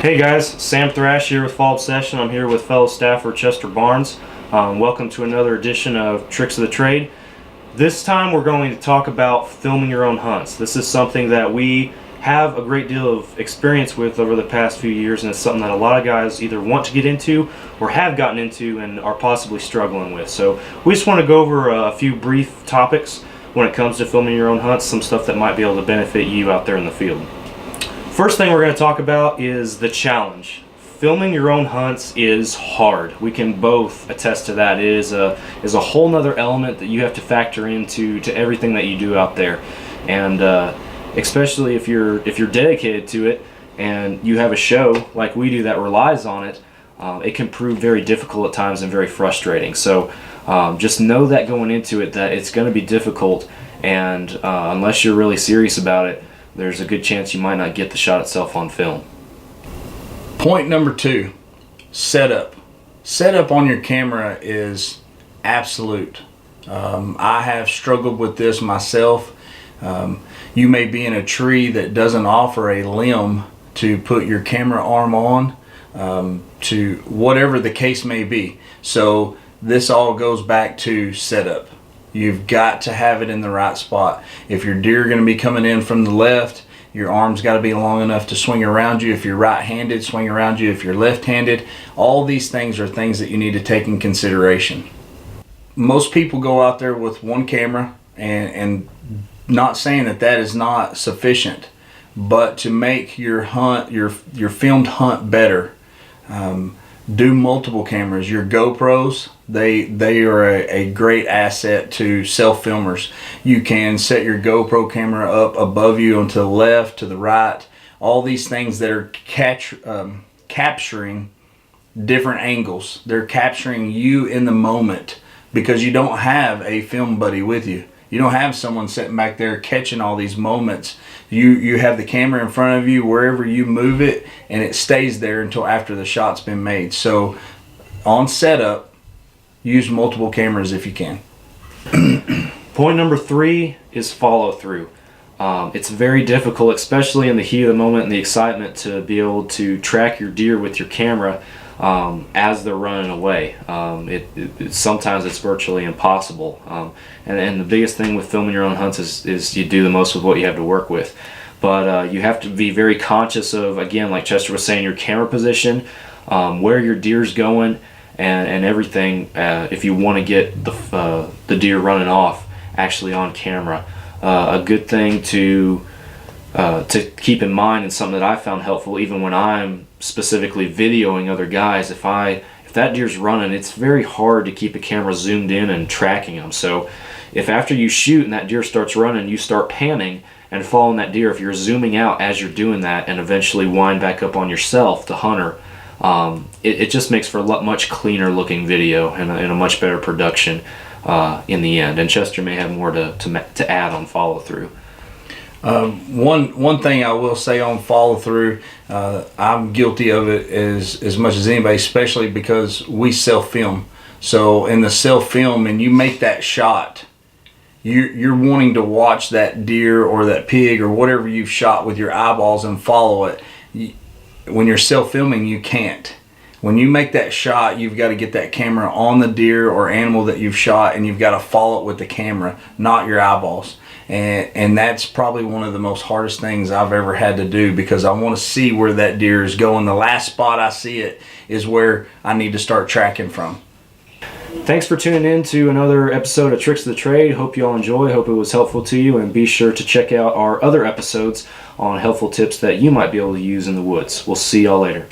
Hey guys, Sam Thrash here with Fall Obsession. I'm here with fellow staffer Chester Barnes. Welcome to another edition of Tricks of the Trade. This time we're going to talk about filming your own hunts. This is something that we have a great deal of experience with over the past few years, and it's something that a lot of guys either want to get into or have gotten into and are possibly struggling with. So we just want to go over a few brief topics when it comes to filming your own hunts, some stuff that might be able to benefit you out there in the field. First thing we're going to talk about is the challenge. Filming your own hunts is hard. We can both attest to that. It is a whole nother element that you have to factor into everything that you do out there, and especially if you're dedicated to it and you have a show like we do that relies on it, it can prove very difficult at times and very frustrating. So just know that going into it that it's going to be difficult, and unless you're really serious about it, there's a good chance you might not get the shot itself on film. Point number 2, setup. Setup on your camera is absolute. I have struggled with this myself. You may be in a tree that doesn't offer a limb to put your camera arm on, to whatever the case may be. So this all goes back to setup. You've got to have it in the right spot. If your deer are going to be coming in from the left, your arm's got to be long enough to swing around you. If you're right-handed, swing around you. If you're left-handed, all these things are things that you need to take in consideration. Most people go out there with one camera, and not saying that is not sufficient, but to make your hunt, your filmed hunt better, do multiple cameras. Your GoPros, they are a great asset to self-filmers. You can set your GoPro camera up above you and to the left, to the right. All these things that are capturing different angles. They're capturing you in the moment because you don't have a film buddy with you. You don't have someone sitting back there catching all these moments. You have the camera in front of you wherever you move it, and it stays there until after the shot's been made. So on setup, use multiple cameras if you can. Point number 3 is follow through. It's very difficult, especially in the heat of the moment and the excitement, to be able to track your deer with your camera as they're running away. Sometimes it's virtually impossible. And the biggest thing with filming your own hunts is you do the most with what you have to work with. But you have to be very conscious of, again, like Chester was saying, your camera position, where your deer's going, and everything, if you want to get the deer running off actually on camera. A good thing to keep in mind, and something that I found helpful even when I'm specifically videoing other guys, if that deer's running, it's very hard to keep a camera zoomed in and tracking them. So if after you shoot and that deer starts running, you start panning and following that deer, if you're zooming out as you're doing that and eventually wind back up on yourself, the hunter, it just makes for a much cleaner looking video and a much better production in the end. And Chester may have more to add on follow through. One thing I will say on follow through, I'm guilty of it as much as anybody, especially because we self-film. So in the self-film, and you make that shot, you're wanting to watch that deer or that pig or whatever you've shot with your eyeballs and follow it. When you're self-filming, you can't. When you make that shot, you've got to get that camera on the deer or animal that you've shot, and you've got to follow it with the camera, not your eyeballs. And that's probably one of the most hardest things I've ever had to do, because I want to see where that deer is going. The last spot I see it is where I need to start tracking from. Thanks for tuning in to another episode of Tricks of the Trade. Hope you all enjoy. Hope it was helpful to you, and be sure to check out our other episodes on helpful tips that you might be able to use in the woods. We'll see y'all later.